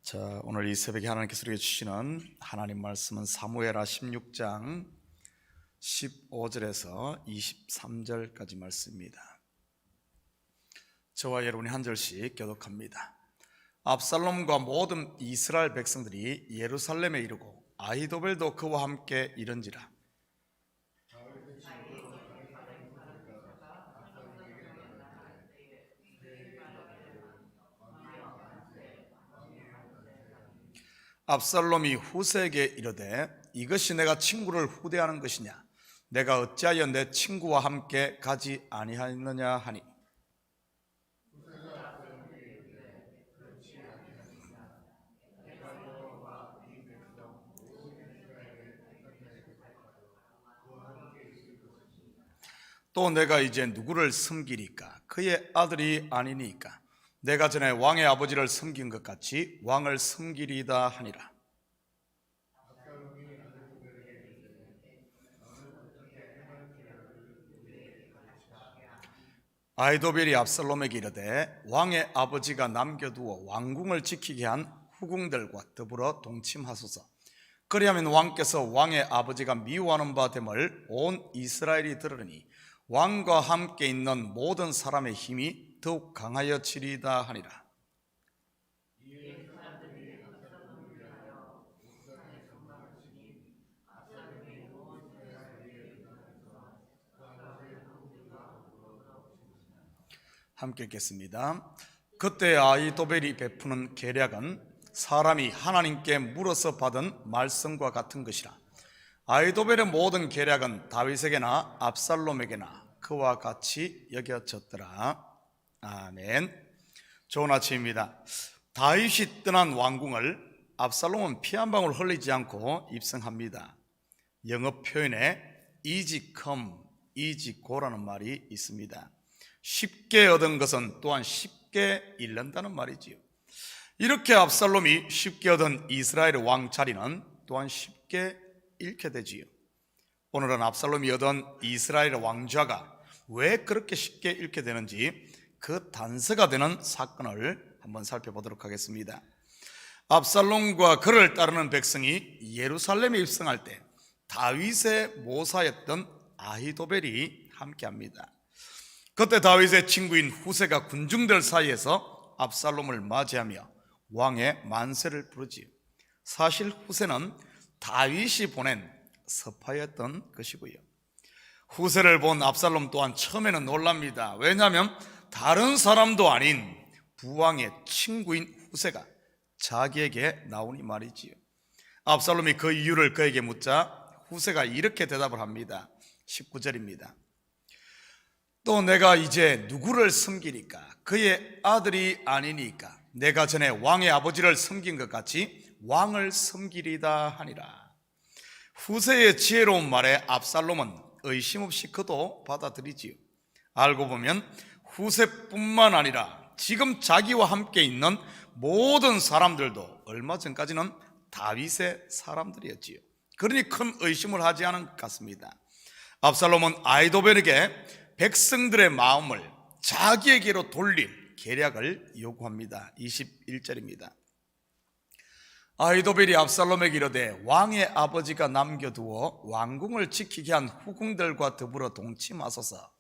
자, 오늘 이 새벽에 하나님께서 우리에게 주시는 하나님 말씀은 사무엘하 16장 15절에서 23절까지 말씀입니다. 저와 여러분이 한 절씩 교독합니다. 압살롬과 모든 이스라엘 백성들이 예루살렘에 이르고 아히도벨도 그와 함께 이른지라. 압살롬이 후세에게 이르되 이것이 내가 친구를 후대하는 것이냐? 내가 어찌하여 내 친구와 함께 가지 아니하였느냐 하니, 또 내가 이제 누구를 섬기리까? 그의 아들이 아니니까 내가 전에 왕의 아버지를 섬긴 것 같이 왕을 섬기리이다 하니라. 아히도벨이 압살롬에게 이르되 왕의 아버지가 남겨두어 왕궁을 지키게 한 후궁들과 더불어 동침하소서. 그리하면 왕께서 왕의 아버지가 미워하는 바 됨을 온 이스라엘이 들으니 왕과 함께 있는 모든 사람의 힘이 더욱 강하여지리이다 하니라. 함께 읽겠습니다. 그때 아히도벨이 베푸는 계략은 사람이 하나님께 물어서 받은 말씀과 같은 것이라. 아히도벨의 모든 계략은 다윗에게나 압살롬에게나 그와 같이 여겨졌더라. 아멘. 좋은 아침입니다. 다윗이 떠난 왕궁을 압살롬은 피 한 방울 흘리지 않고 입성합니다. 영어 표현에 easy come, easy go라는 말이 있습니다. 쉽게 얻은 것은 또한 쉽게 잃는다는 말이지요. 이렇게 압살롬이 쉽게 얻은 이스라엘의 왕 자리는 또한 쉽게 잃게 되지요. 오늘은 압살롬이 얻은 이스라엘의 왕좌가 왜 그렇게 쉽게 잃게 되는지 그 단서가 되는 사건을 한번 살펴보도록 하겠습니다. 압살롬과 그를 따르는 백성이 예루살렘에 입성할 때 다윗의 모사였던 아히도벨이 함께합니다. 그때 다윗의 친구인 후세가 군중들 사이에서 압살롬을 맞이하며 왕의 만세를 부르지요. 사실 후세는 다윗이 보낸 서파였던 것이고요. 후세를 본 압살롬 또한 처음에는 놀랍니다. 왜냐하면 다른 사람도 아닌 부왕의 친구인 후세가 자기에게 나오니 말이지요. 압살롬이 그 이유를 그에게 묻자 후세가 이렇게 대답을 합니다. 19절입니다. 또 내가 이제 누구를 섬기니까? 그의 아들이 아니니까 내가 전에 왕의 아버지를 섬긴 것 같이 왕을 섬기리다 하니라. 후세의 지혜로운 말에 압살롬은 의심 없이 그도 받아들이지요. 알고 보면 후세뿐만 아니라 지금 자기와 함께 있는 모든 사람들도 얼마 전까지는 다윗의 사람들이었지요. 그러니 큰 의심을 하지 않은 것 같습니다. 압살롬은 아히도벨에게 백성들의 마음을 자기에게로 돌릴 계략을 요구합니다. 21절입니다. 아히도벨이 압살롬에게 이르되 왕의 아버지가 남겨두어 왕궁을 지키게 한 후궁들과 더불어 동침하소서.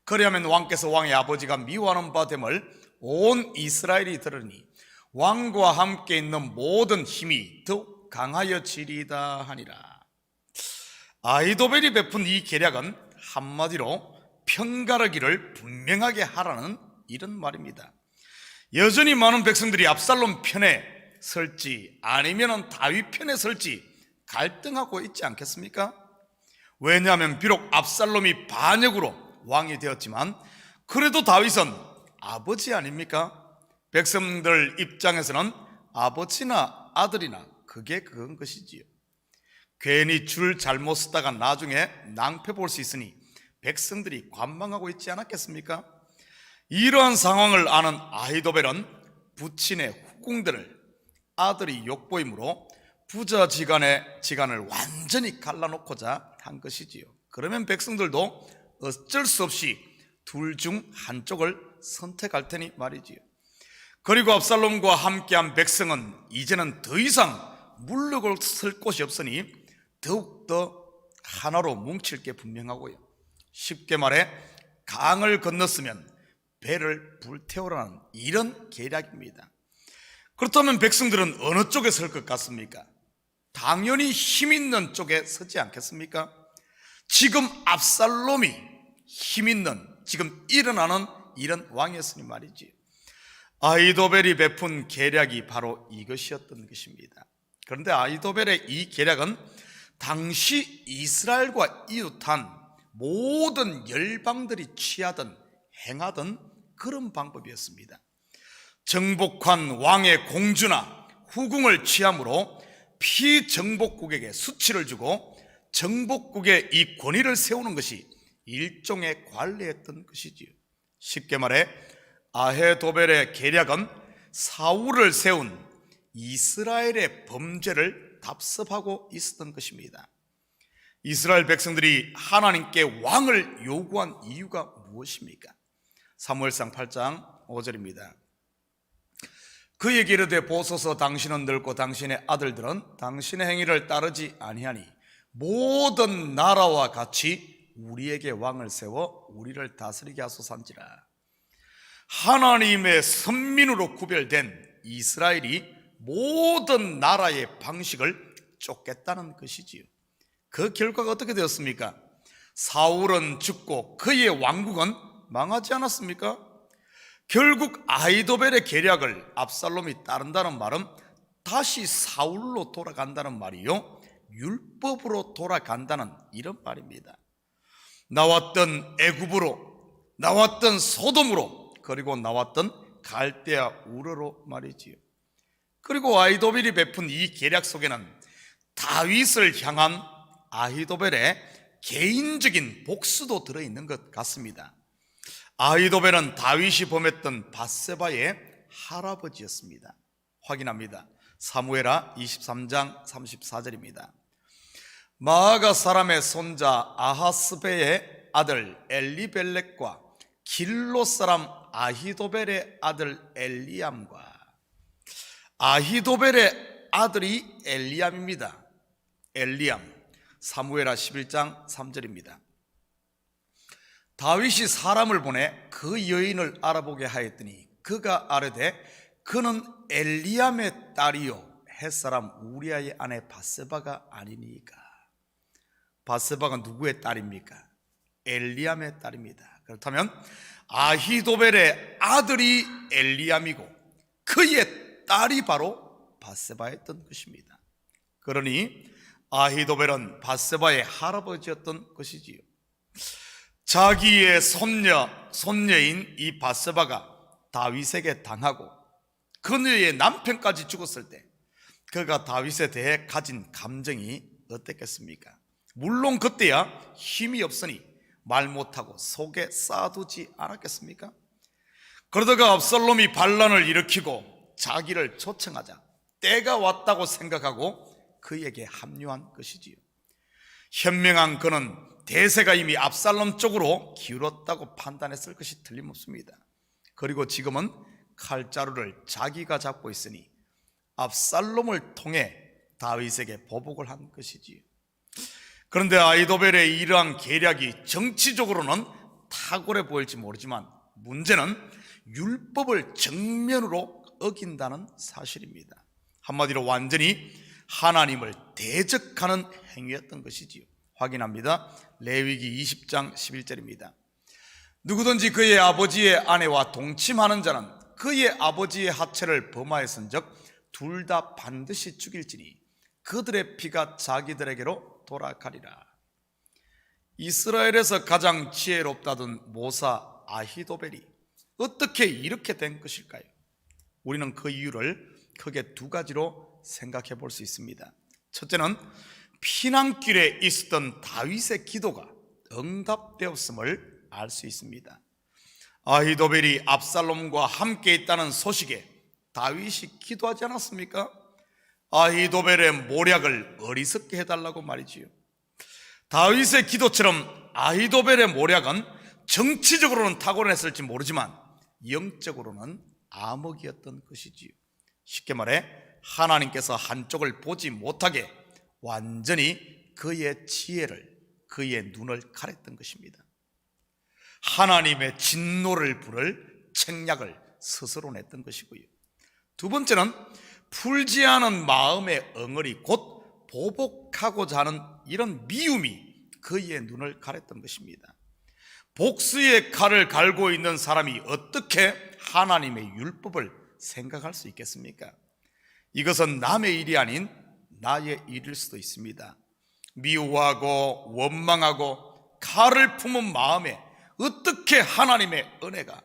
그리하면 왕께서 왕의 아버지가 미워하는 바 됨을 온 이스라엘이 들으니 왕과 함께 있는 모든 힘이 더욱 강하여지리이다 하니라. 아히도벨이 베푼 이 계략은 한마디로 편가르기를 분명하게 하라는 이런 말입니다. 여전히 많은 백성들이 압살롬 편에 설지 아니면 다윗 편에 설지 갈등하고 있지 않겠습니까? 왜냐하면 비록 압살롬이 반역으로 왕이 되었지만 그래도 다윗은 아버지 아닙니까? 백성들 입장에서는 아버지나 아들이나 그건 것이지요. 괜히 줄 잘못 쓰다가 나중에 낭패 볼 수 있으니 백성들이 관망하고 있지 않았겠습니까? 이러한 상황을 아는 아히도벨은 부친의 후궁들을 아들이 욕보임으로 부자지간을 완전히 갈라놓고자 한 것이지요. 그러면 백성들도 어쩔 수 없이 둘 중 한쪽을 선택할 테니 말이지요. 그리고 압살롬과 함께한 백성은 이제는 더 이상 물러설 곳이 없으니 더욱더 하나로 뭉칠 게 분명하고요. 쉽게 말해 강을 건넜으면 배를 불태우라는 이런 계략입니다. 그렇다면 백성들은 어느 쪽에 설 것 같습니까? 당연히 힘 있는 쪽에 서지 않겠습니까? 지금 압살롬이 힘 있는, 지금 일어나는 이런 왕이었으니 말이지. 아히도벨이 베푼 계략이 바로 이것이었던 것입니다. 그런데 아히도벨의 이 계략은 당시 이스라엘과 이웃한 모든 열방들이 취하던, 행하던 그런 방법이었습니다. 정복한 왕의 공주나 후궁을 취함으로 피정복국에게 수치를 주고 정복국의 이 권위를 세우는 것이 일종의 관례였던 것이지요. 쉽게 말해 아히도벨의 계략은 사울을 세운 이스라엘의 범죄를 답습하고 있었던 것입니다. 이스라엘 백성들이 하나님께 왕을 요구한 이유가 무엇입니까? 사무엘상 8장 5절입니다. 그에게 이르되 보소서 당신은 늙고 당신의 아들들은 당신의 행위를 따르지 아니하니 모든 나라와 같이 우리에게 왕을 세워 우리를 다스리게 하소서한지라. 하나님의 선민으로 구별된 이스라엘이 모든 나라의 방식을 쫓겠다는 것이지요. 그 결과가 어떻게 되었습니까? 사울은 죽고 그의 왕국은 망하지 않았습니까? 결국 아히도벨의 계략을 압살롬이 따른다는 말은 다시 사울로 돌아간다는 말이요, 율법으로 돌아간다는 이런 말입니다. 나왔던 애굽으로, 나왔던 소돔으로, 그리고 나왔던 갈대아 우르로 말이지요. 그리고 아히도벨이 베푼 이 계략 속에는 다윗을 향한 아히도벨의 개인적인 복수도 들어있는 것 같습니다. 아히도벨은 다윗이 범했던 밧세바의 할아버지였습니다. 확인합니다. 사무엘하 23장 34절입니다. 마아가 사람의 손자 아하스베의 아들 엘리벨렉과 길로 사람 아히도벨의 아들 엘리암과, 아히도벨의 아들이 엘리암입니다. 엘리암, 사무엘하 11장 3절입니다. 다윗이 사람을 보내 그 여인을 알아보게 하였더니 그가 아뢰되 그는 엘리암의 딸이요 햇사람 우리아의 아내 밧세바가 아니니까. 밧세바가 누구의 딸입니까? 엘리암의 딸입니다. 그렇다면 아히도벨의 아들이 엘리암이고 그의 딸이 바로 밧세바였던 것입니다. 그러니 아히도벨은 밧세바의 할아버지였던 것이지요. 자기의 손녀인 이 밧세바가 다윗에게 당하고 그녀의 남편까지 죽었을 때 그가 다윗에 대해 가진 감정이 어땠겠습니까? 물론 그때야 힘이 없으니 말 못하고 속에 쌓아두지 않았겠습니까? 그러다가 압살롬이 반란을 일으키고 자기를 초청하자 때가 왔다고 생각하고 그에게 합류한 것이지요. 현명한 그는 대세가 이미 압살롬 쪽으로 기울었다고 판단했을 것이 틀림없습니다. 그리고 지금은 칼자루를 자기가 잡고 있으니 압살롬을 통해 다윗에게 보복을 한 것이지요. 그런데 아히도벨의 이러한 계략이 정치적으로는 탁월해 보일지 모르지만 문제는 율법을 정면으로 어긴다는 사실입니다. 한마디로 완전히 하나님을 대적하는 행위였던 것이지요. 확인합니다. 레위기 20장 11절입니다. 누구든지 그의 아버지의 아내와 동침하는 자는 그의 아버지의 하체를 범하였은즉 둘 다 반드시 죽일지니 그들의 피가 자기들에게로 돌아가리라. 이스라엘에서 가장 지혜롭다던 모사 아히도벨이 어떻게 이렇게 된 것일까요? 우리는 그 이유를 크게 두 가지로 생각해 볼 수 있습니다. 첫째는 피난길에 있었던 다윗의 기도가 응답되었음을 알 수 있습니다. 아히도벨이 압살롬과 함께 있다는 소식에 다윗이 기도하지 않았습니까? 아히도벨의 모략을 어리석게 해달라고 말이지요. 다윗의 기도처럼 아히도벨의 모략은 정치적으로는 탁월했을지 모르지만 영적으로는 암흑이었던 것이지요. 쉽게 말해 하나님께서 한쪽을 보지 못하게 완전히 그의 지혜를, 그의 눈을 가렸던 것입니다. 하나님의 진노를 부를 책략을 스스로 냈던 것이고요. 두 번째는 풀지 않은 마음의 엉어리, 곧 보복하고자 하는 이런 미움이 그의 눈을 가렸던 것입니다. 복수의 칼을 갈고 있는 사람이 어떻게 하나님의 율법을 생각할 수 있겠습니까? 이것은 남의 일이 아닌 나의 일일 수도 있습니다. 미워하고 원망하고 칼을 품은 마음에 어떻게 하나님의 은혜가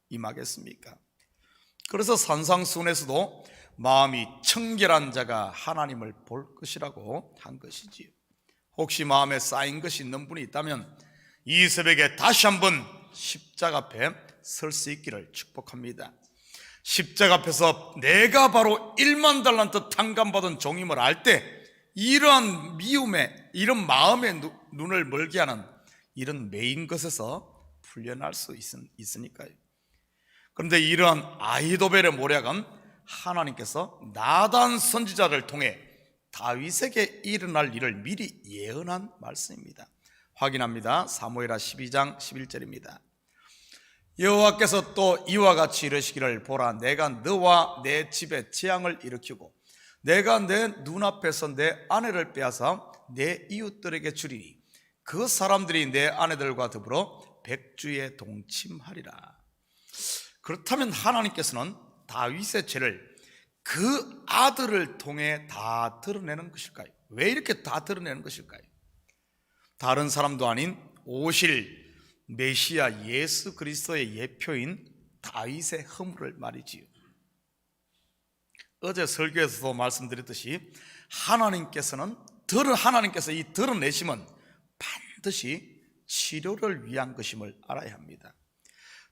임하겠습니까? 그래서 산상수훈에서도 마음이 청결한 자가 하나님을 볼 것이라고 한 것이지요. 혹시 마음에 쌓인 것이 있는 분이 있다면 이 새벽에 다시 한번 십자가 앞에 설 수 있기를 축복합니다. 십자가 앞에서 내가 바로 1만 달란트 탕감받은 종임을 알 때 이러한 미움에, 이런 마음의 눈을 멀게 하는 이런 매인 것에서 풀려날 수 있으니까요. 그런데 이러한 아히도벨의 모략은 하나님께서 나단 선지자를 통해 다윗에게 일어날 일을 미리 예언한 말씀입니다. 확인합니다. 사무엘하 12장 11절입니다. 여호와께서 또 이와 같이 이르시기를, 보라, 내가 너와 내 집에 재앙을 일으키고 내가 내 눈앞에서 내 아내를 빼앗아 내 이웃들에게 주리니 그 사람들이 내 아내들과 더불어 백주에 동침하리라. 그렇다면 하나님께서는 다윗의 죄를 그 아들을 통해 다 드러내는 것일까요? 왜 이렇게 다 드러내는 것일까요? 다른 사람도 아닌 오실 메시아 예수 그리스도의 예표인 다윗의 허물을 말이지요. 어제 설교에서도 말씀드렸듯이 하나님께서 이 드러내심은 반드시 치료를 위한 것임을 알아야 합니다.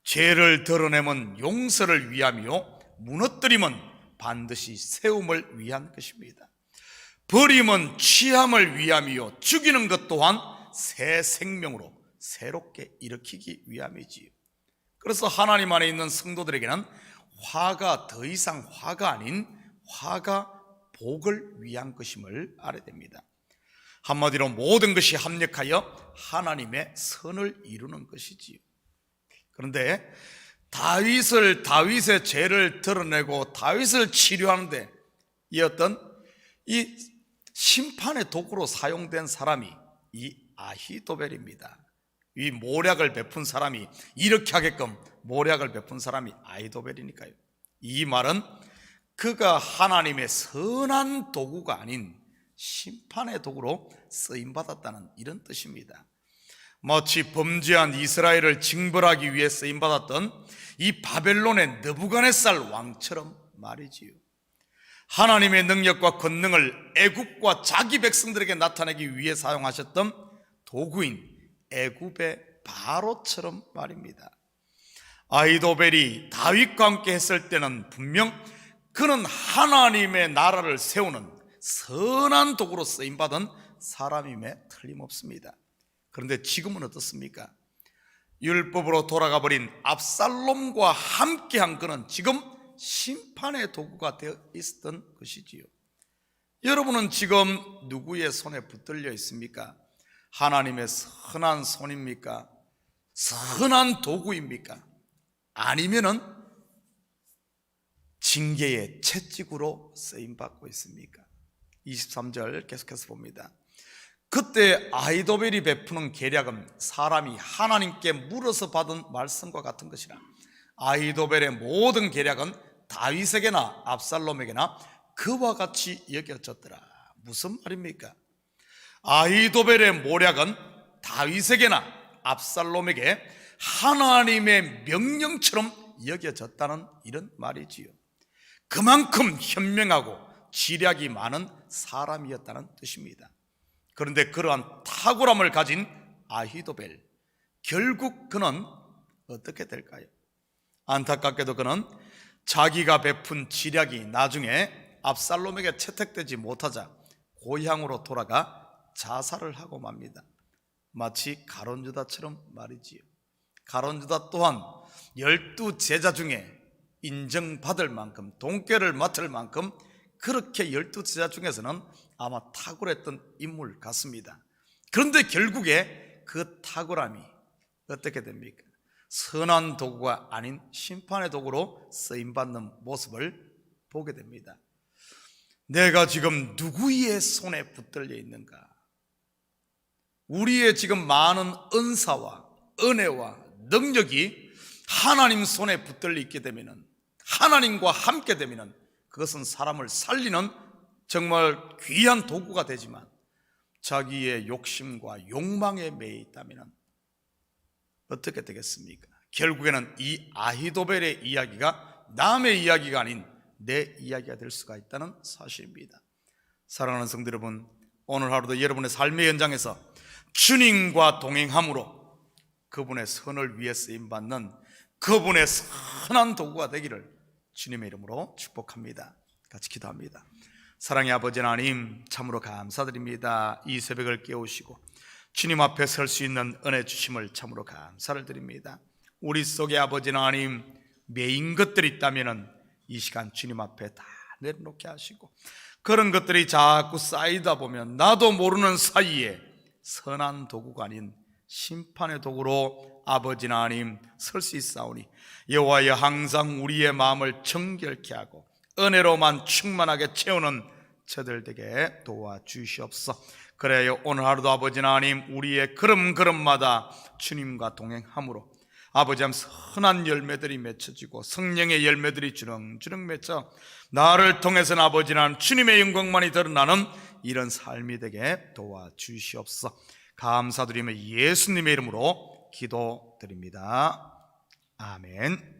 죄를 드러내면 용서를 위하며 무너뜨림은 반드시 세움을 위한 것입니다. 버림은 취함을 위하며 죽이는 것 또한 새 생명으로 새롭게 일으키기 위함이지요. 그래서 하나님 안에 있는 성도들에게는 화가 더 이상 화가 아닌 화가 복을 위한 것임을 알아야 됩니다. 한마디로 모든 것이 합력하여 하나님의 선을 이루는 것이지요. 그런데 다윗의 죄를 드러내고 다윗을 치료하는데 이 어떤 이 심판의 도구로 사용된 사람이 이 아히도벨입니다. 이 모략을 베푼 사람이, 이렇게 하게끔 모략을 베푼 사람이 아히도벨이니까요. 이 말은 그가 하나님의 선한 도구가 아닌 심판의 도구로 쓰임받았다는 이런 뜻입니다. 마치 범죄한 이스라엘을 징벌하기 위해 쓰임받았던 이 바벨론의 느부갓네살 왕처럼 말이지요. 하나님의 능력과 권능을 애굽과 자기 백성들에게 나타내기 위해 사용하셨던 도구인 애굽의 바로처럼 말입니다. 아히도벨이 다윗과 함께 했을 때는 분명 그는 하나님의 나라를 세우는 선한 도구로 쓰임받은 사람임에 틀림없습니다. 그런데 지금은 어떻습니까? 율법으로 돌아가 버린 압살롬과 함께한 그는 지금 심판의 도구가 되어 있었던 것이지요. 여러분은 지금 누구의 손에 붙들려 있습니까? 하나님의 선한 손입니까? 선한 도구입니까? 아니면은 징계의 채찍으로 쓰임받고 있습니까? 23절 계속해서 봅니다. 그때 아히도벨이 베푸는 계략은 사람이 하나님께 물어서 받은 말씀과 같은 것이라. 아히도벨의 모든 계략은 다윗에게나 압살롬에게나 그와 같이 여겨졌더라. 무슨 말입니까? 아히도벨의 모략은 다윗에게나 압살롬에게 하나님의 명령처럼 여겨졌다는 이런 말이지요. 그만큼 현명하고 지략이 많은 사람이었다는 뜻입니다. 그런데 그러한 탁월함을 가진 아히도벨, 결국 그는 어떻게 될까요? 안타깝게도 그는 자기가 베푼 지략이 나중에 압살롬에게 채택되지 못하자 고향으로 돌아가 자살을 하고 맙니다. 마치 가론유다처럼 말이지요. 가론유다 또한 12 제자 중에 인정받을 만큼, 동결을 맡을 만큼 그렇게 12제자 중에서는 아마 탁월했던 인물 같습니다. 그런데 결국에 그 탁월함이 어떻게 됩니까? 선한 도구가 아닌 심판의 도구로 쓰임받는 모습을 보게 됩니다. 내가 지금 누구의 손에 붙들려 있는가? 우리의 지금 많은 은사와 은혜와 능력이 하나님 손에 붙들려 있게 되면, 하나님과 함께 되면 그것은 사람을 살리는 정말 귀한 도구가 되지만, 자기의 욕심과 욕망에 매여 있다면 어떻게 되겠습니까? 결국에는 이 아히도벨의 이야기가 남의 이야기가 아닌 내 이야기가 될 수가 있다는 사실입니다. 사랑하는 성도 여러분, 오늘 하루도 여러분의 삶의 현장에서 주님과 동행함으로 그분의 선을 위해 쓰임받는 그분의 선한 도구가 되기를 주님의 이름으로 축복합니다. 같이 기도합니다. 사랑의 아버지 하나님, 참으로 감사드립니다. 이 새벽을 깨우시고 주님 앞에 설 수 있는 은혜 주심을 참으로 감사를 드립니다. 우리 속에 아버지 하나님, 메인 것들이 있다면 이 시간 주님 앞에 다 내려놓게 하시고, 그런 것들이 자꾸 쌓이다 보면 나도 모르는 사이에 선한 도구가 아닌 심판의 도구로 아버지 하나님 설 수 있사오니, 여호와여 항상 우리의 마음을 정결케 하고 은혜로만 충만하게 채우는 저들 되게 도와주시옵소서. 그래요, 오늘 하루도 아버지 하나님 우리의 걸음걸음마다 주님과 동행함으로 아버지 하나님 선한 열매들이 맺혀지고 성령의 열매들이 주렁주렁 맺혀 나를 통해서는 아버지 하나님 주님의 영광만이 드러나는 이런 삶이 되게 도와주시옵소서. 감사드리며 예수님의 이름으로 기도드립니다. 아멘.